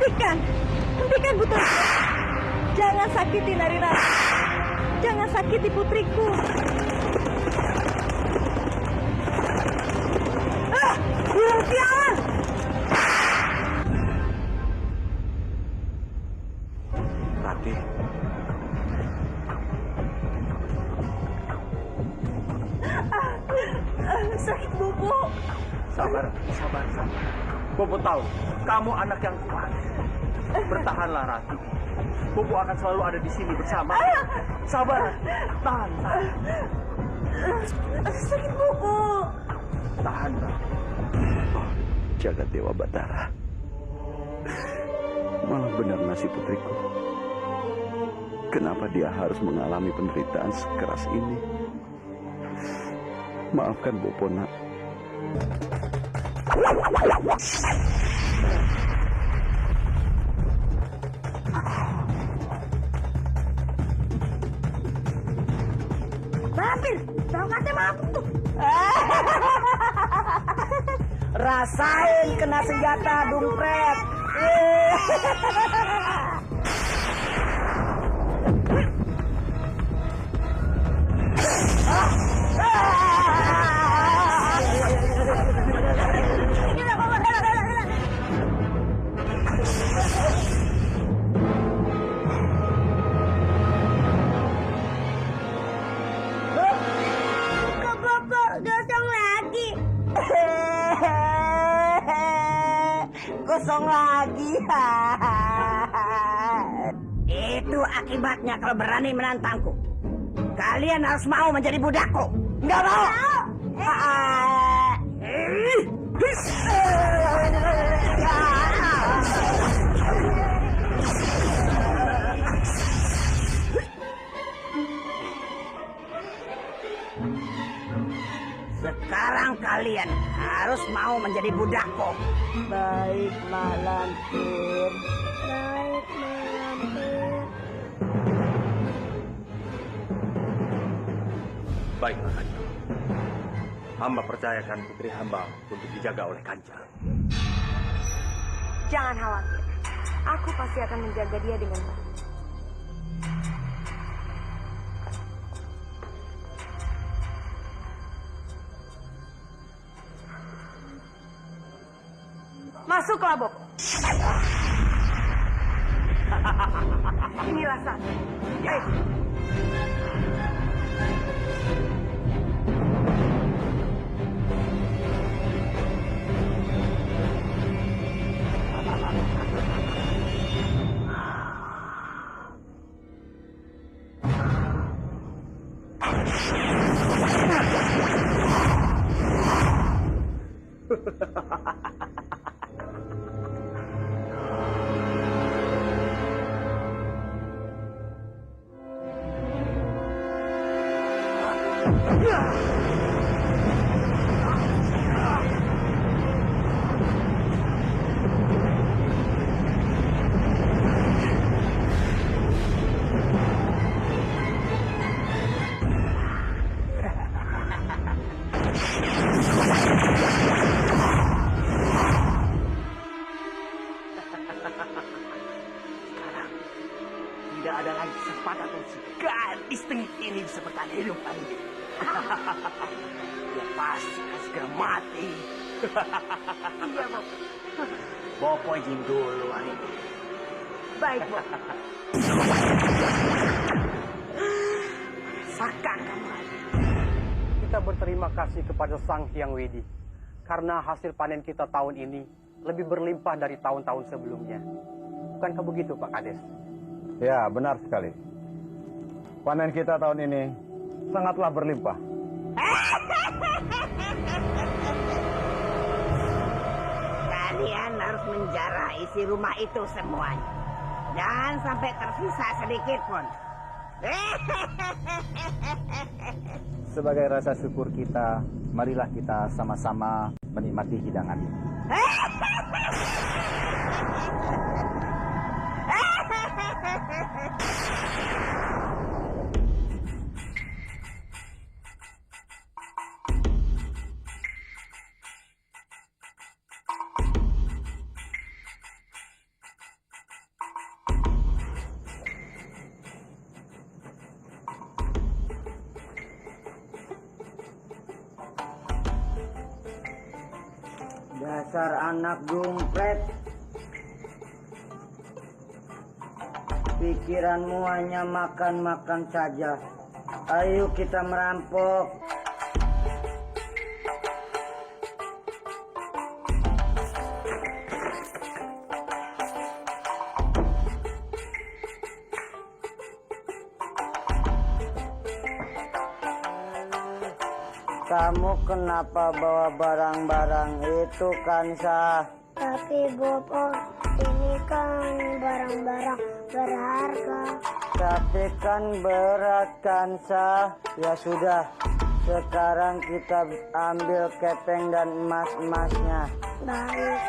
Hentikan! Hentikan putriku! Jangan sakiti Nari Rati! Jangan sakiti putriku! Burung sialan! Rati. Sakit bobo. Sabar. Bobo tahu, kamu anak yang kuat. Bertahanlah, Rati. Bobo akan selalu ada di sini bersama. Sabar. Tahan. Sakit bobo. Tahan, Rati. Oh, jagat Dewa Batara. Malah benar nasib putriku. Kenapa dia harus mengalami penderitaan sekeras ini? Maafkan Bopo, nak. Mampir, tongkatnya mampu. Rasain kena senjata, Dumpret. Kosong lagi. Itu akibatnya kalau berani menantangku. Kalian harus mau menjadi budakku. Nggak mau? Sekarang kalian harus mau menjadi budakku. Baik, Mak Lampir. Baik, Mak Lampir. Baiklah, Kanjeng. Hamba percayakan putri hamba untuk dijaga oleh Kanjeng. Jangan khawatir. Aku pasti akan menjaga dia dengan baik. Masuklah, Bopo. Inilah saat. Ayo. Tidak ada lagi sempat atau si gadis tengik ini bisa bertahan hidup lagi. Dia pasti akan segera mati. Iya, Bopo. Bopo izin dulu hari ini. Baik, Bopo. Rasakan kamu. Kita berterima kasih kepada Sang Hyang Widi karena hasil panen kita tahun ini lebih berlimpah dari tahun-tahun sebelumnya. Bukankah begitu, Pak Kades? Ya, benar sekali. Panen kita tahun ini sangatlah berlimpah. Kalian harus menjarah isi rumah itu semuanya. Jangan sampai tersisa sedikit pun. Sebagai rasa syukur kita, marilah kita sama-sama menikmati hidangan ini. Dasar anak dompet. Pikiranmu hanya makan-makan saja. Ayo kita merampok. Kamu kenapa bawa barang-barang itu, Kansa? Tapi Bobo, ini kan barang-barang berharga. Tapi kan berat, Kansa. Ya sudah, sekarang kita ambil kepeng dan emas-emasnya. Baik.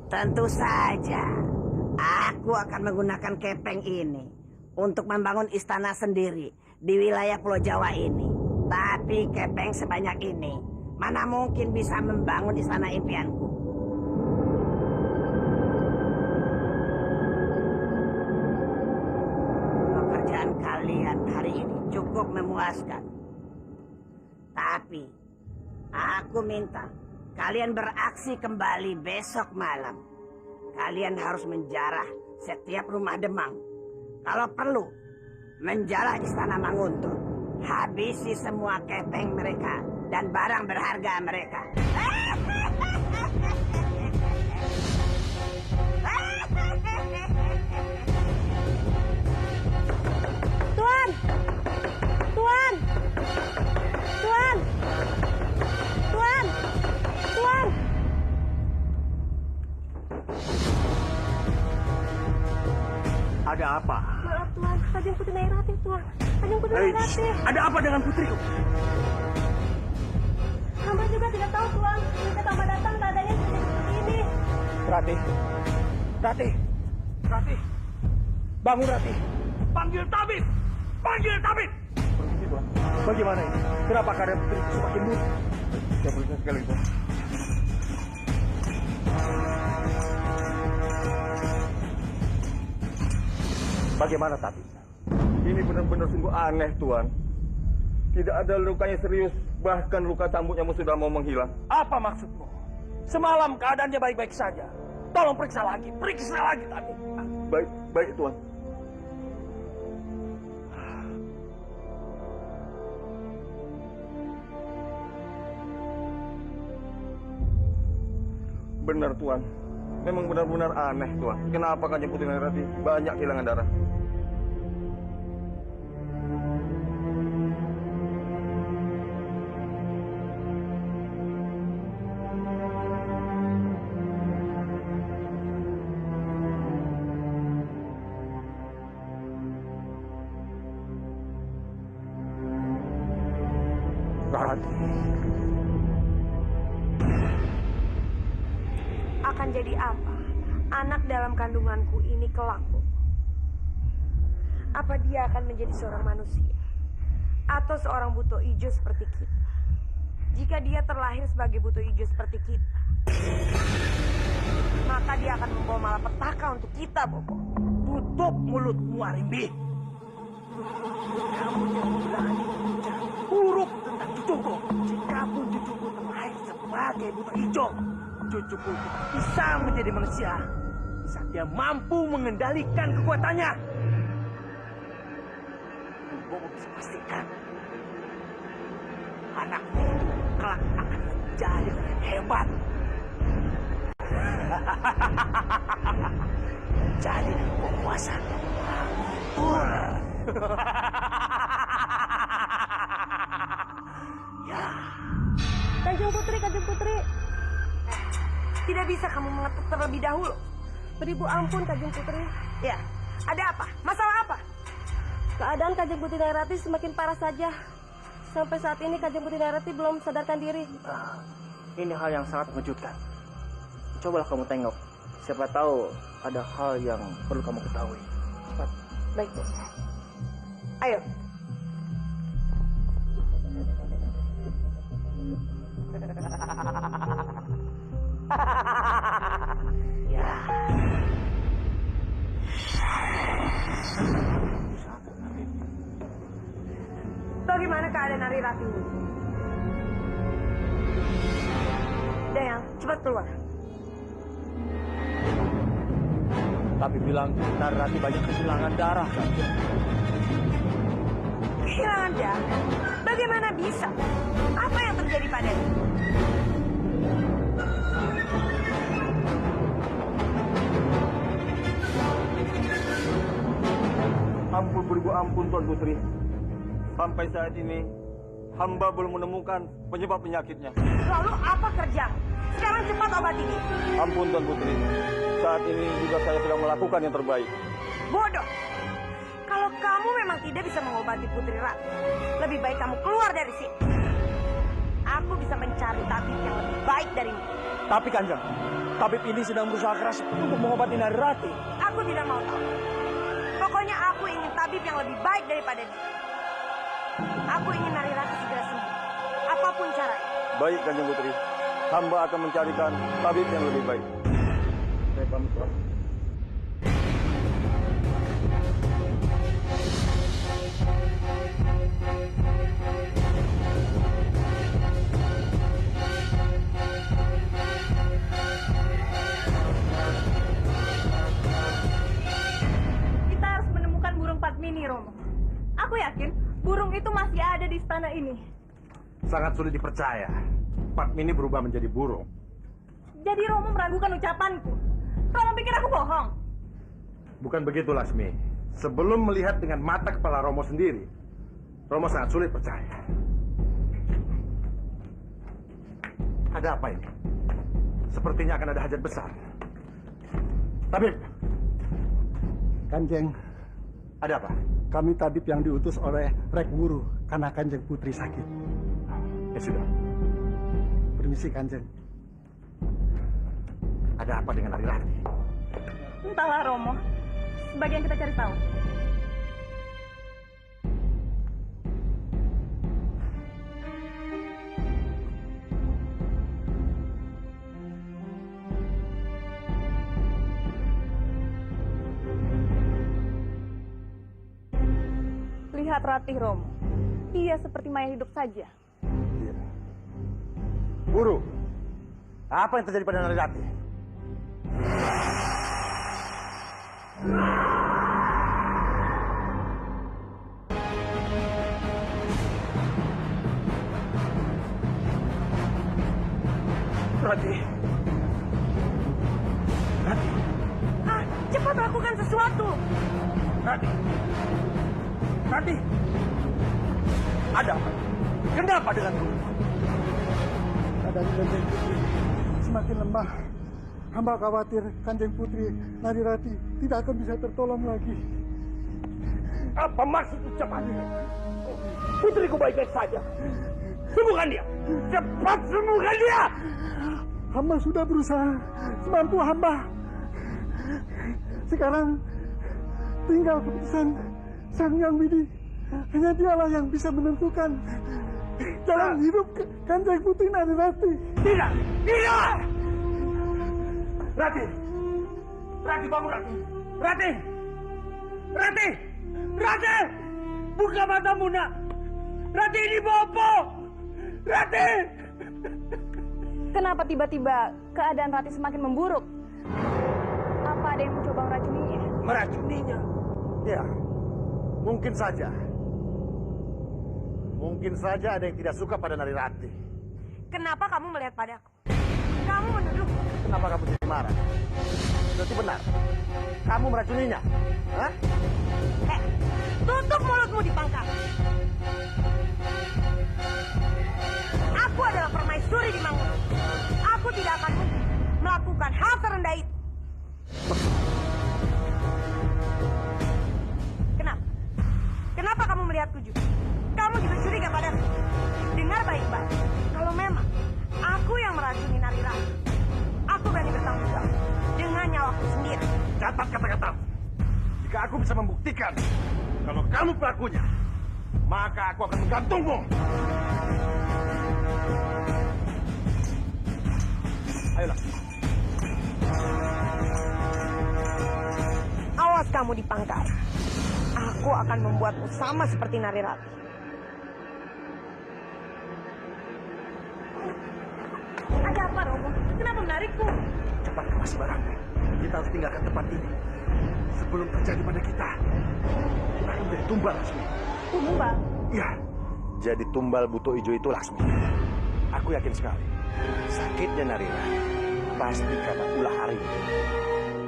Tentu saja, aku akan menggunakan kepeng ini untuk membangun istana sendiri di wilayah Pulau Jawa ini. Tapi kepeng sebanyak ini, mana mungkin bisa membangun istana impianku? Pekerjaan kalian hari ini cukup memuaskan. Tapi, aku minta kalian beraksi kembali besok malam. Kalian harus menjarah setiap rumah Demang. Kalau perlu, menjarah istana Manguntul. Habisi semua kepeng mereka dan barang berharga mereka. Tuan! Tuan! Tuan! Tuan! Tuan! Ada apa? Maaf Tuan, Kanjeng Putri Nyai Rati Tuan. Kanjeng Putri Nyai Rati. Ada apa dengan putriku? Hamba juga tidak tahu Tuan. Ketika hamba datang keadaannya seperti ini. Rati. Rati. Rati. Bangun Rati. Panggil tabib. Panggil tabib. Permisi Tuan. Bagaimana ini? Kenapa keadaan putriku semakin buruk? Saya periksa sekali Tuan. Bagaimana tabib? Ini benar-benar sungguh aneh Tuan. Tidak ada lukanya serius, bahkan luka cambuknya sudah mau menghilang. Apa maksudmu? Semalam keadaannya baik-baik saja. Tolong periksa lagi tabib. Baik, baik Tuan. Benar Tuan, memang benar-benar aneh Tuan. Kenapa Kanjeng Putri Nyai Rati banyak kehilangan darah? Rati. Akan jadi apa anak dalam kandunganku ini kelak? Apa dia akan menjadi seorang manusia atau seorang buto ijo seperti kita? Jika dia terlahir sebagai buto ijo seperti kita, maka dia akan membawa malapetaka untuk kita, Bobo. Tutup mulutmu, Arimbi. Kamu jangan berani bicara buruk tentang cucuku. Jika pun cucuku terlahir sebagai buto ijo, cucuku bisa menjadi manusia saat dia mampu mengendalikan kekuatannya. Bobo bisa pastikan anakmu kelak akan menjadi hebat. Menjadi penguasa. Ya. Kanjeng Putri. Tidak bisa kamu mengetuk terlebih dahulu. Beribu ampun, Kanjeng Putri. Ya, ada apa? Masalah apa? Keadaan Kanjeng Putri Nyai Rati semakin parah saja. Sampai saat ini Kanjeng Putri Nyai Rati belum sadarkan diri. Ini hal yang sangat mengejutkan. Cobalah kamu tengok. Siapa tahu ada hal yang perlu kamu ketahui. Cepat. Baik, Bos. Ayo. Bagaimana keadaan Nari Rati? Dayang, cepat keluar. Tapi bilang Narati banyak kehilangan darah, Kanjeng. Kehilangan darah? Bagaimana bisa? Apa yang terjadi padanya? Ampun beribu ampun, Tuan Putri. Sampai saat ini, hamba belum menemukan penyebab penyakitnya. Lalu apa kerjamu? Sekarang cepat obati dia. Ampun, Tuan Putri. Saat ini juga saya sedang melakukan yang terbaik. Bodoh. Kalau kamu memang tidak bisa mengobati Putri Ratu, lebih baik kamu keluar dari sini. Aku bisa mencari tabib yang lebih baik darimu. Tapi Kanjeng, tabib ini sedang berusaha keras untuk mengobati Narirati. Aku tidak mau tahu. Pokoknya aku ingin tabib yang lebih baik daripada dia. Aku ingin Narirati segera sembuh. Apapun caranya. Baik, Kanjeng Putri. Hamba akan mencarikan tabib yang lebih baik. Saya pamit, Tuan. Kita harus menemukan burung Padmini, Romo. Aku yakin burung itu masih ada di istana ini. Sangat sulit dipercaya. Padmini berubah menjadi burung. Jadi Romo meragukan ucapanku. Romo pikir aku bohong. Bukan begitu, Lasmi. Sebelum melihat dengan mata kepala Romo sendiri, Romo sangat sulit percaya. Ada apa ini? Sepertinya akan ada hajat besar. Tabib, Kanjeng, ada apa? kami tabib yang diutus oleh Rek Wuru karena Kanjeng Putri sakit. Ya sudah. Permisi, Kanjeng. Ada apa dengan Narirati? Entahlah, Romo. Sebagian kita cari tahu. Lihat Ratih, Romo. Dia seperti mayat hidup saja. Iya. Guru, apa yang terjadi pada Narirati? Rati. Rati. Ah, cepat lakukan sesuatu. Rati. Rati. Ada apa? Kenapa denganku? Keadaan Kanjeng Putri semakin lemah. Hamba khawatir Kanjeng Putri Narirati tidak akan bisa tertolong lagi. Apa maksud ucapan ini? Putriku baik-baik saja. Sembuhkan dia. Cepat sembuhkan dia. Hamba sudah berusaha semampu hamba. Sekarang tinggal keputusan Sang Hyang Widi. Hanya dialah yang bisa menentukan jalan hidup Kanjeng Putri Narirati. Tidak. Tidak. Rati. Rati, bangun Rati. Rati. Rati. Rati. Buka matamu, nak. Rati, ini bobo. Rati. Kenapa tiba-tiba keadaan Ratih semakin memburuk? Apa ada yang mencoba meracuninya? Meracuninya. Ya, mungkin saja. Mungkin saja ada yang tidak suka pada Narirati. Kenapa kamu melihat padaku? Kamu menuduh. Kenapa kamu jadi marah? Berarti benar. Kamu meracuninya. Hah? Tutup mulutmu di pangkal. Aku adalah permaisuri di Mangun. Aku tidak akan mungkin melakukan hal serendah itu. Kenapa? Kenapa kamu melihatku juga? Kamu juga curiga padaku. Dengar baik-baik. Kalau memang aku yang meracuni Narirati, aku berani bertanggung aku sendiri. Catat kata-kata. Jika aku bisa membuktikan kalau kamu pelakunya, maka aku akan menggantungmu. Ayolah. Awas kamu di Pangkal. Aku akan membuatmu sama seperti Narirati. Ada apa, Romo? Kenapa menarikku? Cepat kemas barangnya. Kita harus tinggalkan tempat ini sebelum terjadi pada kita. Kita akan menjadi tumbal, Lasmi. Tumbal? Iya. Jadi tumbal buto ijo itu, Lasmi. Aku yakin sekali. Sakitnya Narira pasti karena ulah hari.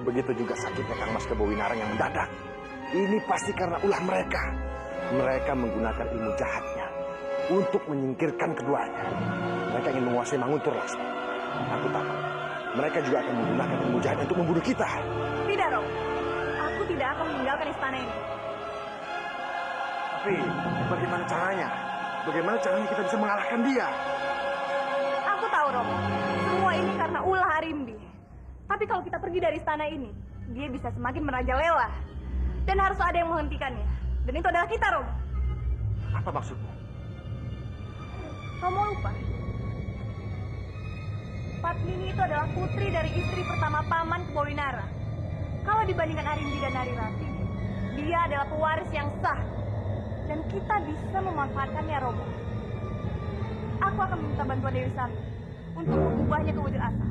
Begitu juga sakitnya Kang Mas Kebowinarang yang mendadak. Ini pasti karena ulah mereka. Mereka menggunakan ilmu jahatnya untuk menyingkirkan keduanya. Mereka ingin menguasai Manguntur, Lasmi. Aku tahu. Mereka juga akan menggunakan ilmu jahat untuk membunuh kita. Tidak, Romo. Aku tidak akan meninggalkan istana ini. Tapi bagaimana caranya? Bagaimana caranya kita bisa mengalahkan dia? Aku tahu, Romo. Semua ini karena ulah Arimbi. Tapi kalau kita pergi dari istana ini, dia bisa semakin merajalela. Dan harus ada yang menghentikannya. Dan itu adalah kita, Romo. Apa maksudmu? Romo lupa. Padmini itu adalah putri dari istri pertama Paman Kebowinarang. Kalau dibandingkan Arimbi dan Narirati, dia adalah pewaris yang sah. Dan kita bisa memanfaatkannya, Romo. Aku akan meminta bantuan Dewi Sambi untuk mengubahnya ke wujud asal.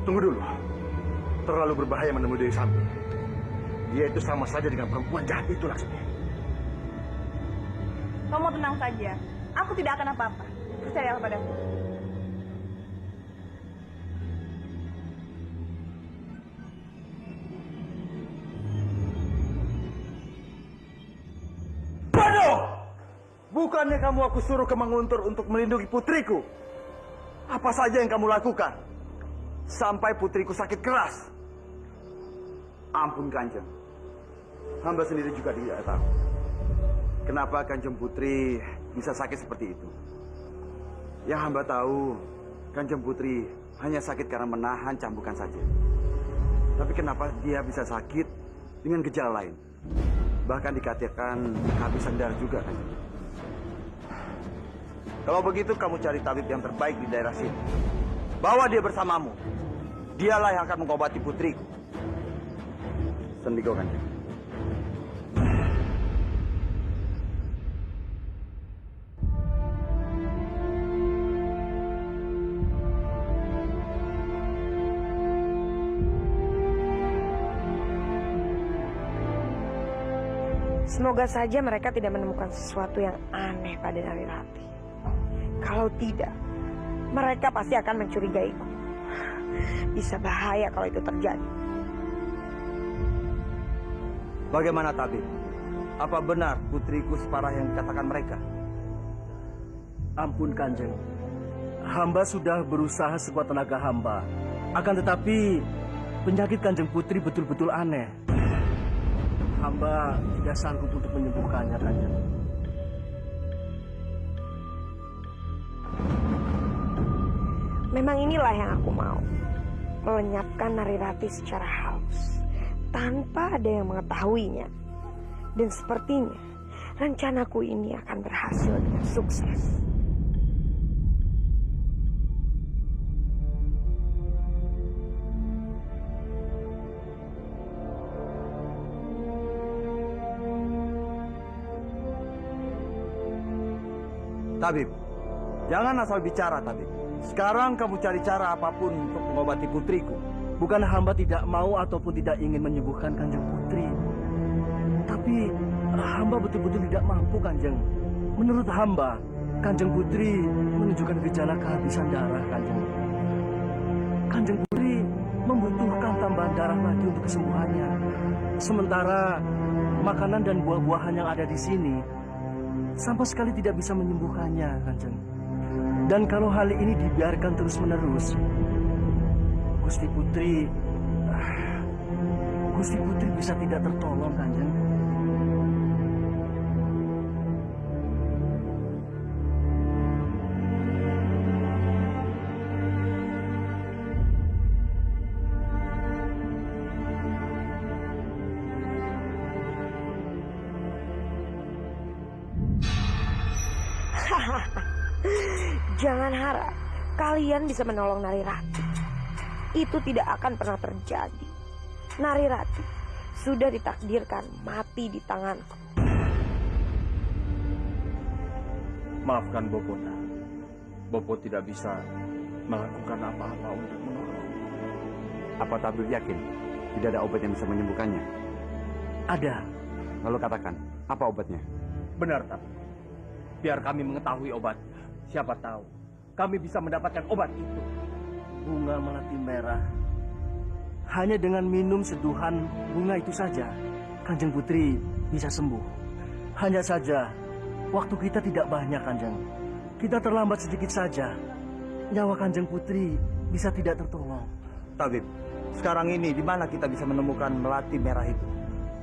Tunggu dulu. Terlalu berbahaya menemui Dewi Sambi. Dia itu sama saja dengan perempuan jahat itu, Lasmi. Romo tenang saja. Aku tidak akan apa-apa. Percayalah padaku. Bodoh! Bukannya kamu aku suruh ke Manguntur untuk melindungi putriku? Apa saja yang kamu lakukan? Sampai putriku sakit keras. Ampun Kanjeng. Hamba sendiri juga tidak tahu. Kenapa Kanjeng Putri bisa sakit seperti itu? Yang hamba tahu, Kanjeng Putri hanya sakit karena menahan cambukan saja. Tapi kenapa dia bisa sakit dengan gejala lain? Bahkan dikatakan kehabisan darah juga, Kanjeng. Kalau begitu kamu cari tabib yang terbaik di daerah sini. Bawa dia bersamamu. Dialah yang akan mengobati putriku. Sendigo, Kanjeng. Semoga saja mereka tidak menemukan sesuatu yang aneh pada Narirati. Kalau tidak, mereka pasti akan mencurigaiku. Bisa bahaya kalau itu terjadi. Bagaimana tabib? Apa benar putriku separah yang dikatakan mereka? Ampun Kanjeng. Hamba sudah berusaha sekuat tenaga hamba. Akan tetapi penyakit Kanjeng Putri betul-betul aneh. Hamba tidak sanggup untuk menyembuhkannya, Kanjeng. Memang inilah yang aku mau. Melenyapkan Narirati secara halus. Tanpa ada yang mengetahuinya. Dan sepertinya rencanaku ini akan berhasil dengan sukses. Tabib, jangan asal bicara, Tabib. Sekarang kamu cari cara apapun untuk mengobati putriku. Bukan hamba tidak mau ataupun tidak ingin menyembuhkan Kanjeng Putri. Tapi hamba betul-betul tidak mampu, Kanjeng. Menurut hamba, Kanjeng Putri menunjukkan gejala kehabisan darah, Kanjeng. Kanjeng Putri membutuhkan tambahan darah lagi untuk kesembuhannya. Sementara makanan dan buah-buahan yang ada di sini sama sekali tidak bisa menyembuhkannya, Kanjeng. Dan kalau hal ini dibiarkan terus-menerus, Gusti Putri bisa tidak tertolong, Kanjeng. berharap kalian bisa menolong Narirati. Itu tidak akan pernah terjadi. Narirati sudah ditakdirkan mati di tanganku. Maafkan Bopona. Bopo tidak bisa melakukan apa-apa untuk menolong. Apa tabib yakin tidak ada obat yang bisa menyembuhkannya? Ada. Lalu katakan, apa obatnya? Benar, tapi biar kami mengetahui obatnya. Siapa tahu kami bisa mendapatkan obat itu. Bunga melati merah. Hanya dengan minum seduhan bunga itu saja, Kanjeng Putri bisa sembuh. Hanya saja, waktu kita tidak banyak, Kanjeng. Kita terlambat sedikit saja. Nyawa Kanjeng Putri bisa tidak tertolong. Tabib, sekarang ini di mana kita bisa menemukan melati merah itu?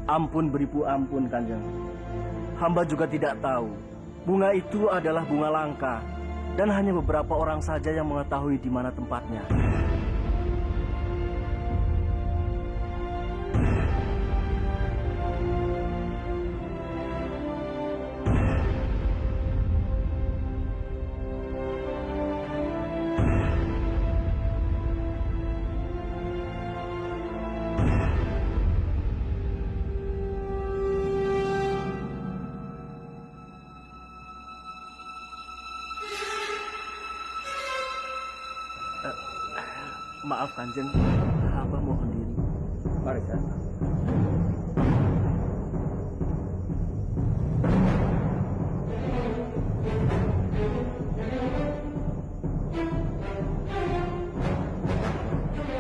Ampun beribu ampun, Kanjeng. Hamba juga tidak tahu. Bunga itu adalah bunga langka. Dan hanya beberapa orang saja yang mengetahui di mana tempatnya. Maaf Kanjeng, hamba mohon diri. Mari, San.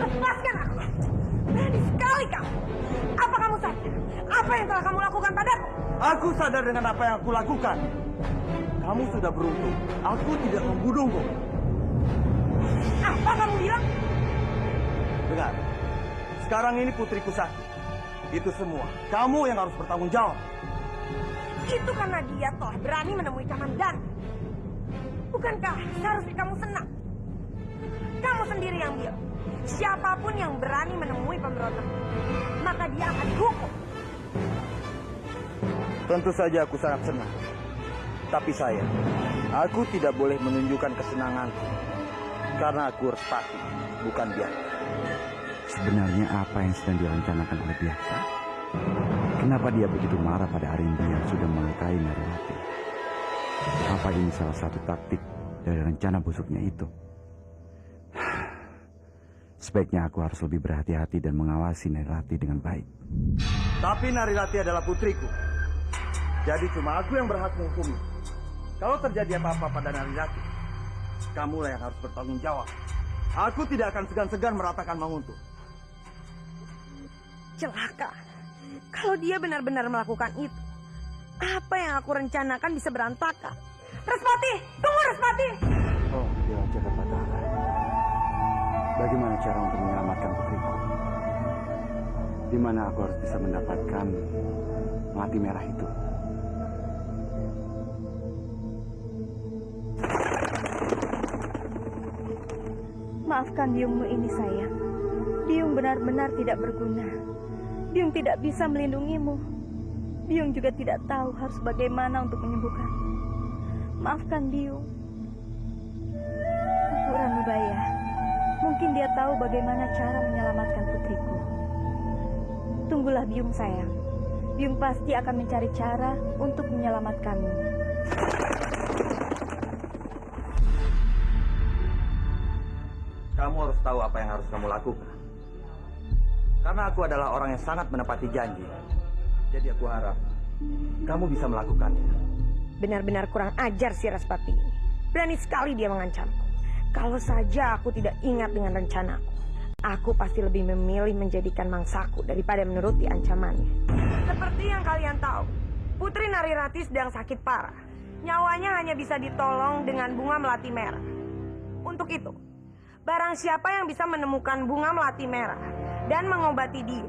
Lepaskan aku! Berani sekali kamu! Apa kamu sadar? Apa yang telah kamu lakukan padaku? Aku sadar dengan apa yang aku lakukan. Kamu sudah beruntung. Aku tidak membunuhmu. Apa kamu bilang? Dengar, sekarang ini putriku sakit. Itu semua kamu yang harus bertanggung jawab. Itu karena dia telah berani menemui Kamandana. Bukankah seharusnya kamu senang? Kamu sendiri yang bilang, siapapun yang berani menemui pemberontak, maka dia akan dihukum. Tentu saja aku sangat senang. Tapi sayang, aku tidak boleh menunjukkan kesenanganku. Karena aku Respati, bukan Biarta. Sebenarnya apa yang sedang direncanakan oleh Biarta? Kenapa dia begitu marah pada Arimbi yang sudah melukai Narirati? Apa ini salah satu taktik dari rencana busuknya itu? Sebaiknya aku harus lebih berhati-hati dan mengawasi Narirati dengan baik. Tapi Narirati adalah putriku. Jadi cuma aku yang berhak menghukumnya. Kalau terjadi apa-apa pada Narirati, kamulah yang harus bertanggung jawab. Aku tidak akan segan-segan meratakan Manguntuh. Celaka. Kalau dia benar-benar melakukan itu, apa yang aku rencanakan bisa berantakan. Respati! Tunggu, Respati! Oh, Dewa Jagabatara. Bagaimana cara untuk menyelamatkan putriku? Di mana aku harus bisa mendapatkan melati merah itu? Maafkan biungmu ini, sayang. Biung benar-benar tidak berguna. Biung tidak bisa melindungimu. Biung juga tidak tahu harus bagaimana untuk menyembuhkanmu. Maafkan Biung. Ranubaya, mungkin dia tahu bagaimana cara menyelamatkan putriku. Tunggulah Biung, sayang. Biung pasti akan mencari cara untuk menyelamatkanmu. Kamu harus tahu apa yang harus kamu lakukan. Karena aku adalah orang yang sangat menepati janji. Jadi aku harap kamu bisa melakukannya. Benar-benar kurang ajar si Respati ini. Berani sekali dia mengancamku. Kalau saja aku tidak ingat dengan rencanaku, aku pasti lebih memilih menjadikan mangsaku daripada menuruti ancamannya. Seperti yang kalian tahu, Putri Narirati sedang sakit parah. Nyawanya hanya bisa ditolong dengan bunga melati merah. Untuk itu, barang siapa yang bisa menemukan bunga melati merah dan mengobati dia,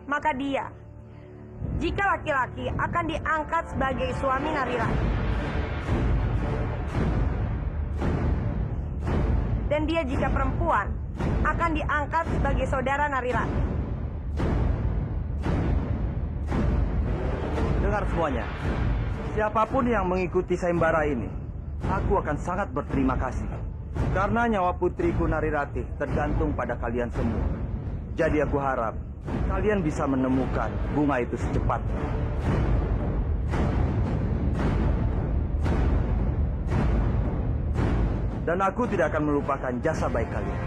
maka dia, jika laki-laki, akan diangkat sebagai suami Narirati. Dan dia jika perempuan, akan diangkat sebagai saudara Narirati. Dengar semuanya. Siapapun yang mengikuti sayembara ini, aku akan sangat berterima kasih. Karena nyawa putriku Narirati tergantung pada kalian semua. Jadi aku harap kalian bisa menemukan bunga itu secepatnya. Dan aku tidak akan melupakan jasa baik kalian.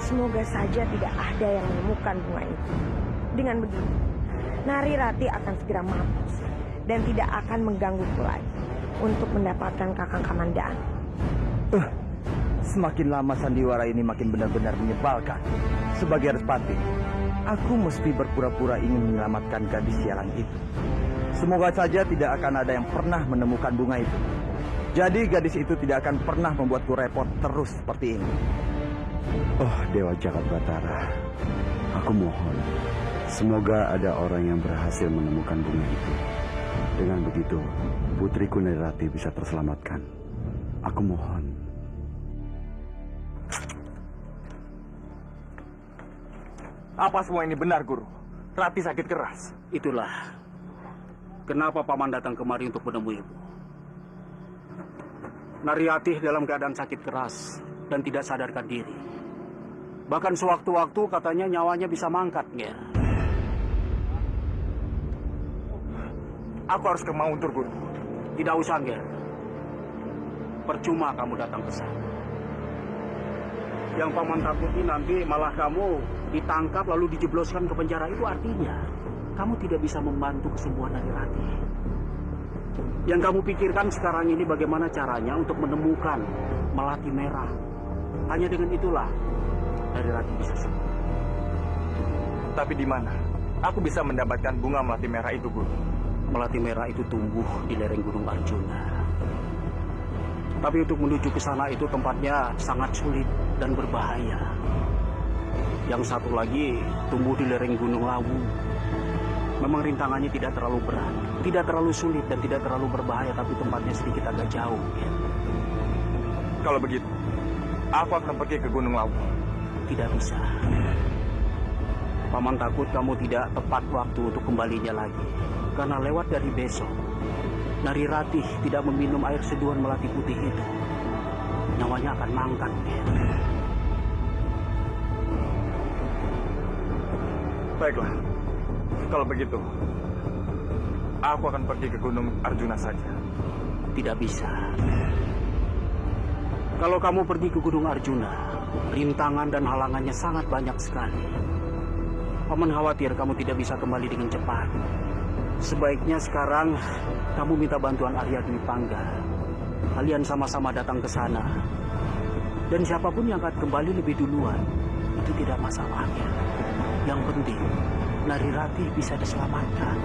Semoga saja tidak ada yang menemukan bunga itu. Dengan begitu, Narirati akan segera mampus dan tidak akan menggangguku lagi untuk mendapatkan Kakang Kamandanu. Semakin lama sandiwara ini makin benar-benar menyebalkan. Sebagai Respati, aku mesti berpura-pura ingin menyelamatkan gadis sialan itu. Semoga saja tidak akan ada yang pernah menemukan bunga itu. Jadi gadis itu tidak akan pernah membuatku repot terus seperti ini. Oh Dewa Jagat Batara, aku mohon, semoga ada orang yang berhasil menemukan bunga itu. Dengan begitu, putriku Narirati bisa terselamatkan. Aku mohon. Apa semua ini benar, Guru? Rati sakit keras. Itulah kenapa Paman datang kemari untuk menemuimu. Narirati dalam keadaan sakit keras dan tidak sadarkan diri. Bahkan sewaktu-waktu katanya nyawanya bisa mangkat, Nger. Aku harus ke Mauntur, Guru. Tidak usah, Nger. Percuma kamu datang ke sana. Yang Paman takuti nanti malah kamu ditangkap lalu dijebloskan ke penjara. Itu artinya kamu tidak bisa membantu kesembuhan Narirati. Yang kamu pikirkan sekarang ini bagaimana caranya untuk menemukan melati merah. Hanya dengan itulah Narirati bisa sembuh. Tapi di mana aku bisa mendapatkan bunga melati merah itu, Guru? Melati merah itu tumbuh di lereng Gunung Arjuna. Tapi untuk menuju ke sana itu tempatnya sangat sulit dan berbahaya. Yang satu lagi tumbuh di lereng Gunung Lawu. Memang rintangannya tidak terlalu berat, tidak terlalu sulit dan tidak terlalu berbahaya, tapi tempatnya sedikit agak jauh. Ya. Kalau begitu, aku akan pergi ke Gunung Lawu. Tidak bisa. Paman takut kamu tidak tepat waktu untuk kembalinya lagi. Karena lewat dari besok, Narirati tidak meminum air seduhan melati putih itu. Nyawanya akan mangkat. Baiklah, kalau begitu, aku akan pergi ke Gunung Arjuna saja. Tidak bisa. Kalau kamu pergi ke Gunung Arjuna, rintangan dan halangannya sangat banyak sekali. Paman khawatir kamu tidak bisa kembali dengan cepat. Sebaiknya sekarang kamu minta bantuan Arya Dwi Pangga. Kalian sama-sama datang ke sana. Dan siapapun yang akan kembali lebih duluan, itu tidak masalahnya. Yang penting, Narirati bisa diselamatkan.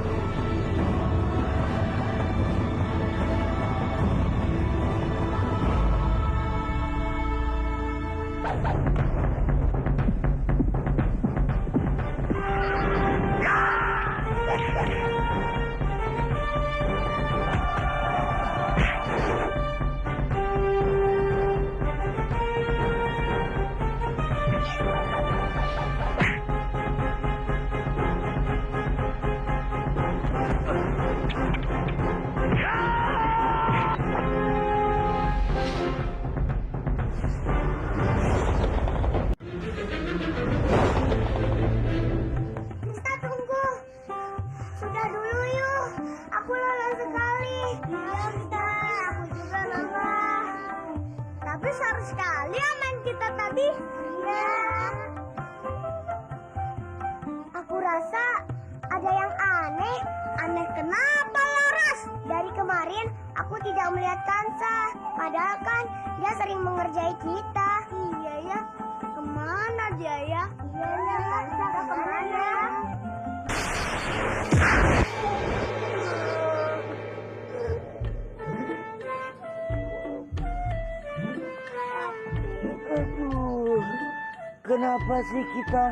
Kenapa sih kita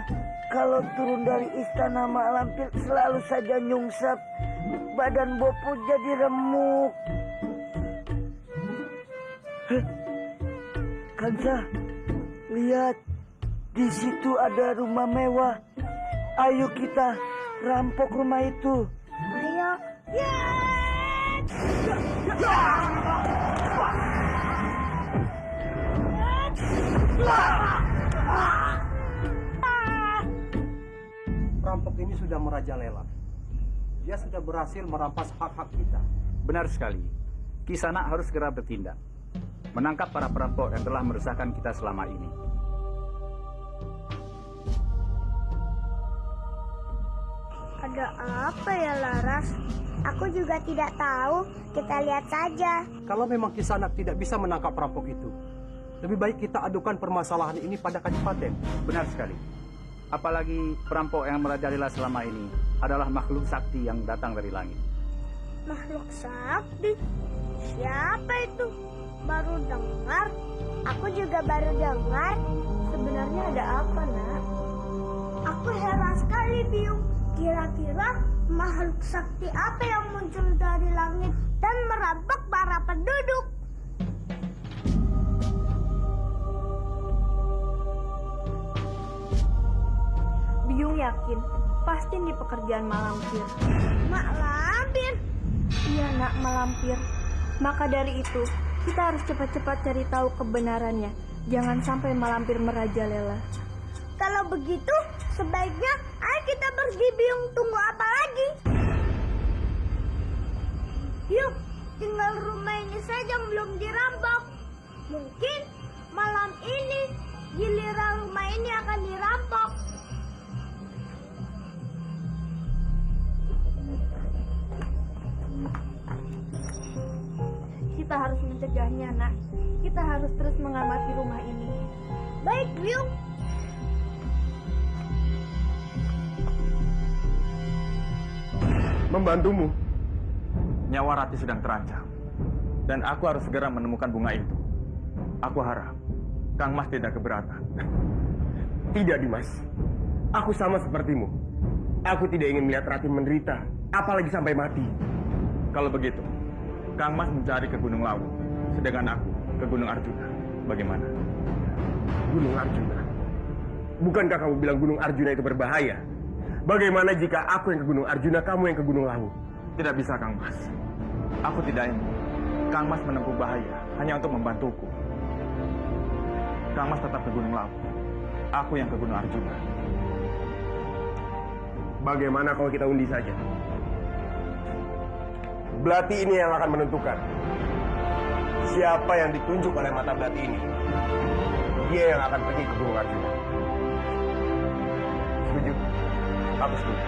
kalau turun dari istana Mak Lampir selalu saja nyungsep, badan Bopo jadi remuk. Kansa, lihat, di situ ada rumah mewah. Ayo kita rampok rumah itu. Ayo. Ya. Perampok ini sudah merajalela. Dia sudah berhasil merampas hak-hak kita. Benar sekali. Kisanak harus segera bertindak. Menangkap para perampok yang telah merusakkan kita selama ini. Ada apa ya Laras? Aku juga tidak tahu. Kita lihat saja. Kalau memang Kisanak tidak bisa menangkap perampok itu, lebih baik kita adukan permasalahan ini pada Kadipaten. Benar sekali. Apalagi perampok yang merajalela selama ini adalah makhluk sakti yang datang dari langit. Makhluk sakti? Siapa itu? Baru dengar. Aku juga baru dengar. Sebenarnya ada apa, Nak? Aku heran sekali, Biung. Kira-kira makhluk sakti apa yang muncul dari langit dan merampok para penduduk? Biung yakin pasti di pekerjaan Mak Lampir. Mak Lampir? Iya, Nak, Mak Lampir. Maka dari itu, kita harus cepat-cepat cari tahu kebenarannya. Jangan sampai Mak Lampir merajalela. Kalau begitu, sebaiknya ayo kita pergi, Biung. Tunggu apa lagi? Yuk, tinggal rumah ini saja yang belum dirampok. Mungkin malam ini giliran rumah ini akan dirampok. Kita harus mencegahnya, Nak. Kita harus terus mengamati rumah ini. Baik, Biung. Membantumu. Nyawa Rati sedang terancam. Dan aku harus segera menemukan bunga itu. Aku harap Kang Mas tidak keberatan. Tidak, Dimas. Aku sama sepertimu. Aku tidak ingin melihat Rati menderita, apalagi sampai mati. Kalau begitu, Kang Mas mencari ke Gunung Lawu, sedangkan aku ke Gunung Arjuna. Bagaimana? Gunung Arjuna? Bukankah kamu bilang Gunung Arjuna itu berbahaya? Bagaimana jika aku yang ke Gunung Arjuna, kamu yang ke Gunung Lawu? Tidak bisa, Kang Mas. Aku tidak ingin Kang Mas menempuh bahaya hanya untuk membantuku. Kang Mas tetap ke Gunung Lawu. Aku yang ke Gunung Arjuna. Bagaimana kalau kita undi saja? Belati ini yang akan menentukan siapa yang ditunjuk oleh mata belati ini. Dia yang akan pergi ke Gunung Arjuna. Setuju? Aku setuju.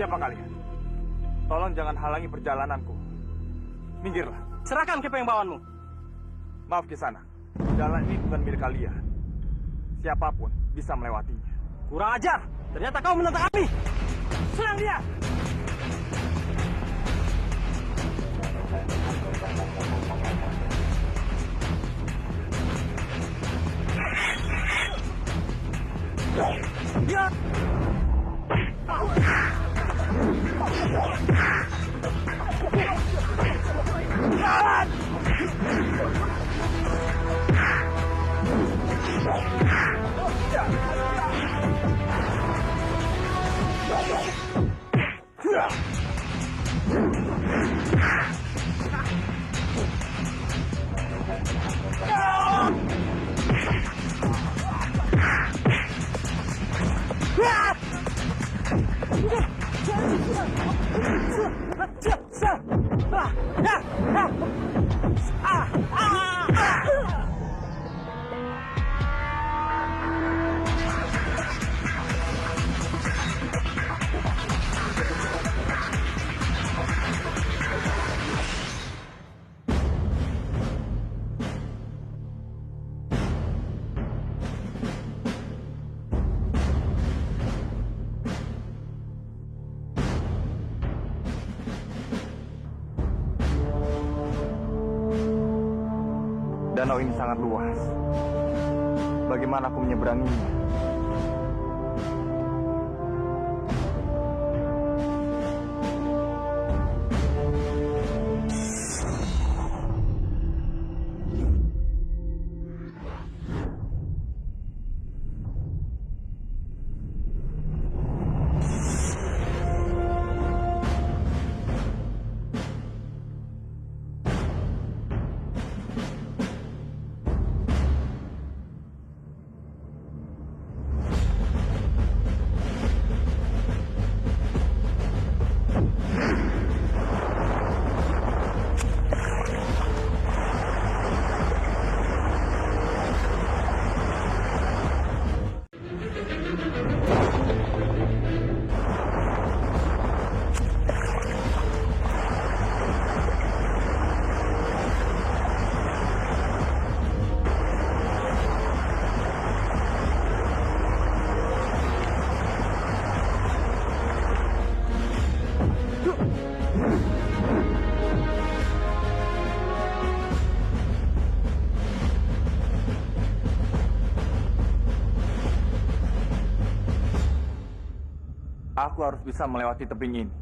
Siapa kalian? Tolong jangan halangi perjalananku. Minggirlah. Serahkan kepeng bawanmu. Maaf Kisanak, jalan ini bukan milik kalian. Siapapun bisa melewatinya. Kurang ajar. Ternyata kau menentang kami. Serang dia. Dia. Danau ini sangat luas. Bagaimana aku menyeberanginya? Aku harus bisa melewati tebing ini.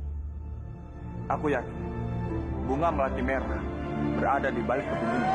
Aku yakin bunga melati merah berada di balik tebing ini.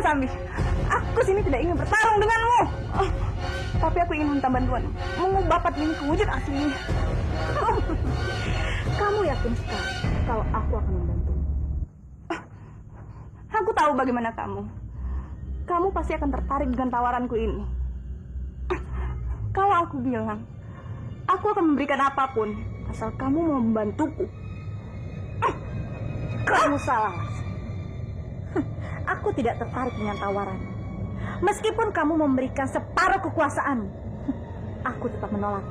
Sambi, aku sini tidak ingin bertarung denganmu. Tapi aku ingin minta bantuan mengubah Patmi ini ke wujud aslinya. Kamu yakin sekali kalau aku akan membantu? Aku tahu bagaimana kamu. Kamu pasti akan tertarik dengan tawaranku ini. Kalau aku bilang, aku akan memberikan apapun asal kamu mau membantuku. Kamu salah, Mas. Aku tidak tertarik dengan tawaran. Meskipun kamu memberikan separuh kekuasaan, aku tetap menolak.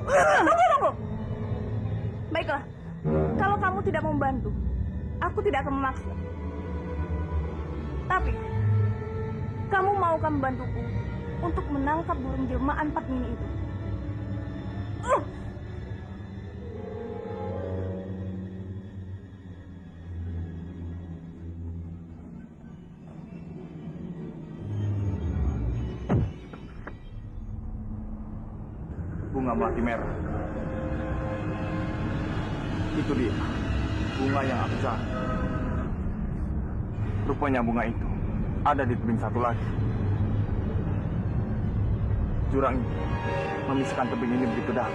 Tunggu. Baiklah, kalau kamu tidak mau membantu, aku tidak akan memaksa. Tapi, kamu maukah membantuku untuk menangkap burung jelmaan Patmini itu? Bunga melati merah. Itu dia, bunga yang aku cari. Rupanya bunga itu ada di tebing satu lagi. Jurang memisahkan tebing ini begitu dalam.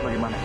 Bagaimana?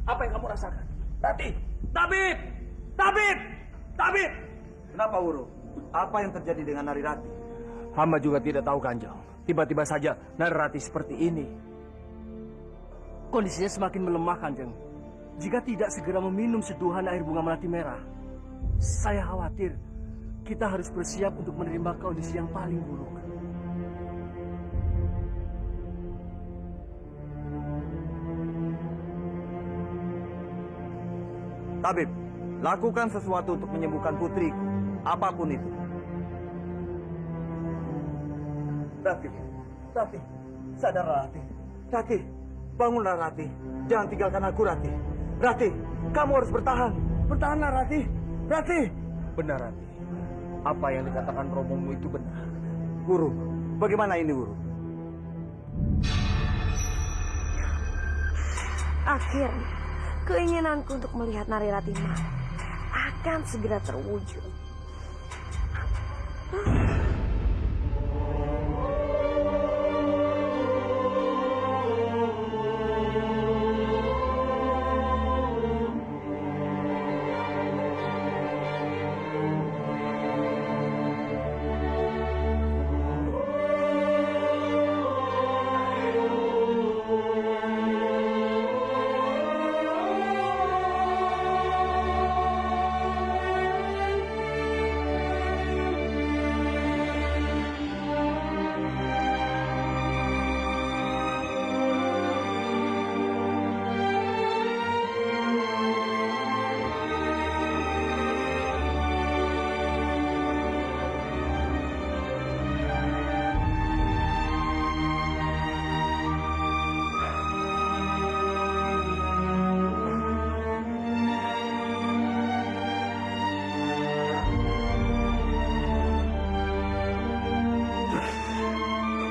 Apa yang kamu rasakan? Rati! Tabib! Tabib! Tabib! Kenapa, Wuru? Apa yang terjadi dengan Narirati? Hamba juga tidak tahu, Kanjeng. Tiba-tiba saja Narirati seperti ini. Kondisinya semakin melemah, Kanjeng. Jika tidak segera meminum seduhan air bunga melati merah, saya khawatir kita harus bersiap untuk menerima kondisi yang paling buruk. Tabib, lakukan sesuatu untuk menyembuhkan putriku. Apapun itu. Rati, sadarlah Rati. Rati, bangunlah Rati. Jangan tinggalkan aku, Rati. Rati, kamu harus bertahan. Bertahanlah Rati. Rati. Benar, Rati. Apa yang dikatakan romomu itu benar. Wuru, bagaimana ini, Wuru? Akhirnya, keinginanku untuk melihat Narirati mati akan segera terwujud.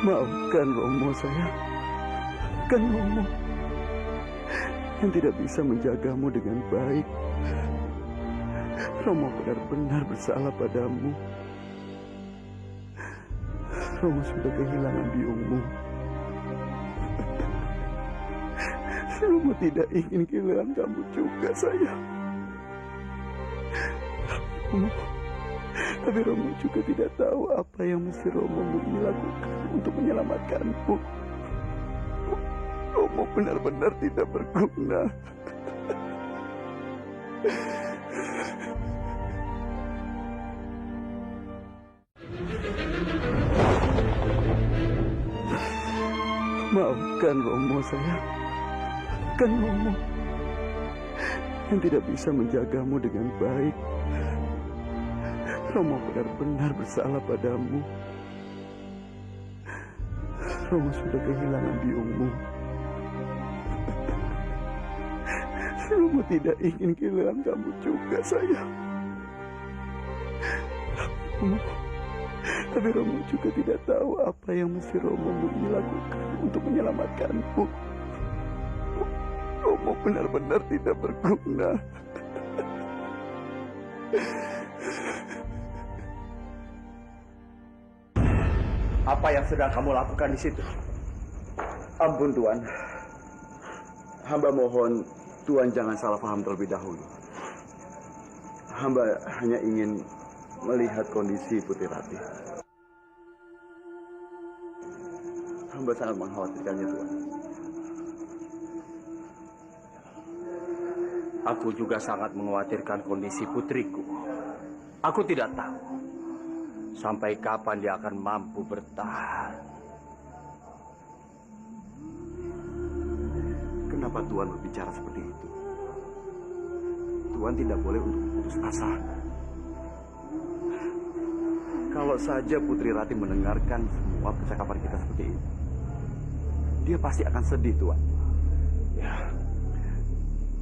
Maafkan Romo sayang. Maafkan Romo yang tidak bisa menjagamu dengan baik. Romo benar-benar bersalah padamu. Romo sudah kehilangan biungmu. Romo tidak ingin kehilangan kamu juga sayang. Tapi Romo juga tidak tahu apa yang mesti Romo lakukan untuk menyelamatkanmu. Romo benar-benar tidak berguna. Maafkan Romo sayang. Maafkan Romo yang tidak bisa menjagamu dengan baik. Romo benar-benar bersalah padamu. Romo sudah kehilangan biungmu. Romo tidak ingin kehilangan kamu juga sayang. Tapi Romo juga tidak tahu apa yang mesti Romo lakukan untuk menyelamatkanmu. Romo benar-benar tidak berguna. Apa yang sedang kamu lakukan di situ? Ampun Tuan. Hamba mohon Tuan jangan salah paham terlebih dahulu. Hamba hanya ingin melihat kondisi Putri Ratih. Hamba sangat mengkhawatirkannya, Tuan. Aku juga sangat mengkhawatirkan kondisi putriku. Aku tidak tahu sampai kapan dia akan mampu bertahan. Kenapa Tuan berbicara seperti itu? Tuan tidak boleh untuk putus asa. Kalau saja Putri Ratih mendengarkan semua percakapan kita seperti ini, dia pasti akan sedih, Tuan. Ya,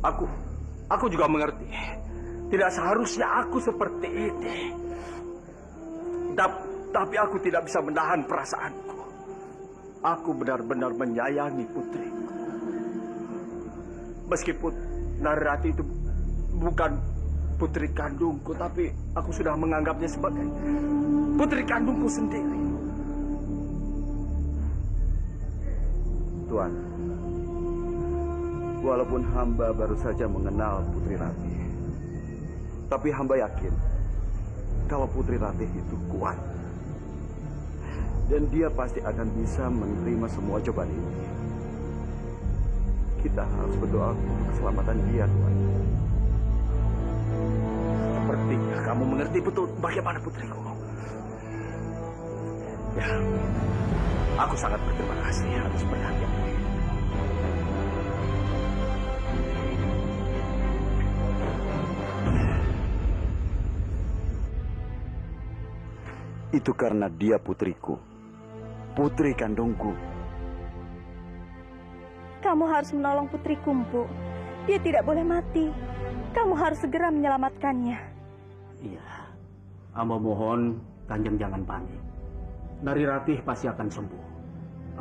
aku juga mengerti. Tidak seharusnya aku seperti ini. Tapi aku tidak bisa menahan perasaanku. Aku benar-benar menyayangi putriku. Meskipun Narirati itu bukan putri kandungku, tapi aku sudah menganggapnya sebagai putri kandungku sendiri. Tuan, walaupun hamba baru saja mengenal Putri Ratih, tapi hamba yakin kalau Putri Ratih itu kuat. Dan dia pasti akan bisa menerima semua cobaan ini. Kita harus berdoa untuk keselamatan dia, Tuan. Sepertinya kamu mengerti betul bagaimana putriku. Ya, aku sangat berterima kasih atas perhatianmu. Itu karena dia putriku. Putri kandungku. Kamu harus menolong putriku, Mpu. Dia tidak boleh mati. Kamu harus segera menyelamatkannya. Iya. Hamba mohon Kanjeng jangan panik. Narirati pasti akan sembuh.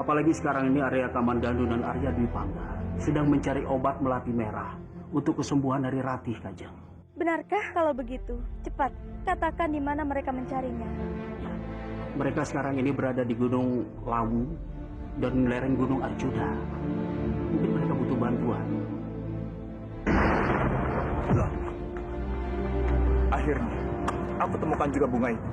Apalagi sekarang ini Arya Kamandanu dan Arya Dwi Pangga sedang mencari obat melati merah untuk kesembuhan Narirati, Kanjeng. Benarkah kalau begitu? Cepat, katakan di mana mereka mencarinya. Mereka sekarang ini berada di Gunung Lawu dan lereng Gunung Arjuna. Mungkin mereka butuh bantuan. Loh. Akhirnya, aku temukan juga bunga itu.